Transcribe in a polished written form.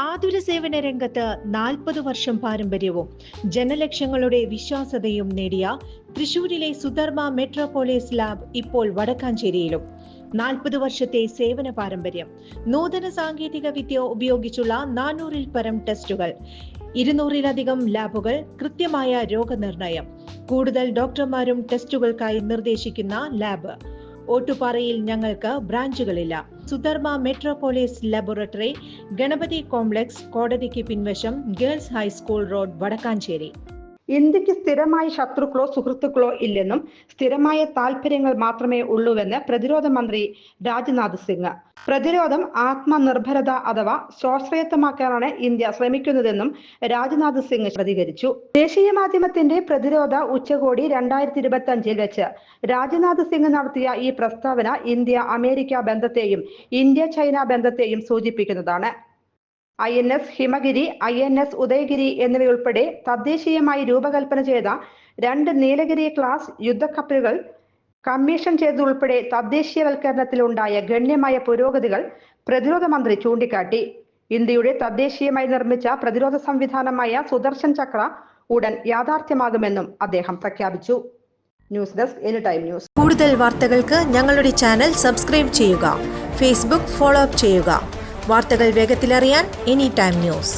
ആതുര സേവന രംഗത്ത് 40 വർഷം പാരമ്പര്യവും ജനലക്ഷങ്ങളുടെ വിശ്വാസ്യതയും നേടിയ തൃശൂരിലെ സുധർമ്മ മെട്രോപോളിസ് ലാബ് ഇപ്പോൾ വടക്കാഞ്ചേരിയിലും 40 വർഷത്തെ സേവന പാരമ്പര്യം, നൂതന സാങ്കേതിക വിദ്യ ഉപയോഗിച്ചുള്ള 400-ൽ പരം ടെസ്റ്റുകൾ, 200-ലധികം ലാബുകൾ, കൃത്യമായ രോഗനിർണയം, കൂടുതൽ ഡോക്ടർമാരും ടെസ്റ്റുകൾക്കായി നിർദ്ദേശിക്കുന്ന ലാബ്. ഓട്ടുപാറയിൽ ഞങ്ങൾക്ക് ബ്രാഞ്ചുകളില്ല. Sudharma Metropolis laboratory, Ganapathi complex, കോടതിക്ക് പിൻവശം, ഗേൾസ് ഹൈസ്കൂൾ റോഡ്, വടക്കാഞ്ചേരി. ഇന്ത്യക്ക് സ്ഥിരമായ ശത്രുക്കളോ സുഹൃത്തുക്കളോ ഇല്ലെന്നും സ്ഥിരമായ താല്പര്യങ്ങൾ മാത്രമേ ഉള്ളൂവെന്ന് പ്രതിരോധ മന്ത്രി രാജ്നാഥ് സിംഗ്. പ്രതിരോധം ആത്മനിർഭരത അഥവാ സ്വാശ്രയത്വമാക്കാനാണ് ഇന്ത്യ ശ്രമിക്കുന്നതെന്നും രാജ്നാഥ് സിംഗ് പ്രതികരിച്ചു. ദേശീയ മാധ്യമത്തിന്റെ പ്രതിരോധ ഉച്ചകോടി 2025 വെച്ച് രാജ്നാഥ് സിംഗ് നടത്തിയ ഈ പ്രസ്താവന ഇന്ത്യ അമേരിക്ക ബന്ധത്തെയും ഇന്ത്യ ചൈന ബന്ധത്തെയും സൂചിപ്പിക്കുന്നതാണ്. INS ഹിമഗിരി, INS ഉദയഗിരി എന്നിവയുൾപ്പെടെ തദ്ദേശീയമായി രൂപകൽപ്പന ചെയ്ത 2 നീലഗിരി ക്ലാസ് യുദ്ധക്കപ്പലുകൾ കമ്മീഷൻ ചെയ്തതുൾപ്പെടെ തദ്ദേശീയവൽക്കരണത്തിലുണ്ടായ ഗണ്യമായ പുരോഗതികൾ പ്രതിരോധ മന്ത്രി ചൂണ്ടിക്കാട്ടി. ഇന്ത്യയുടെ തദ്ദേശീയമായി നിർമ്മിച്ച പ്രതിരോധ സംവിധാനമായ സുദർശൻ ചക്ര ഉടൻ യാഥാർത്ഥ്യമാകുമെന്നും അദ്ദേഹം പ്രഖ്യാപിച്ചു. News desk anytime news. കൂടുതൽ വാർത്തകൾക്ക് ഞങ്ങളുടെ ചാനൽ സബ്സ്ക്രൈബ് ചെയ്യുക. ഫേസ്ബുക്ക് ഫോളോ അപ്പ് ചെയ്യുക. വാർത്തകൾ വേഗത്തിലറിയാൻ എനിടൈം ന്യൂസ്.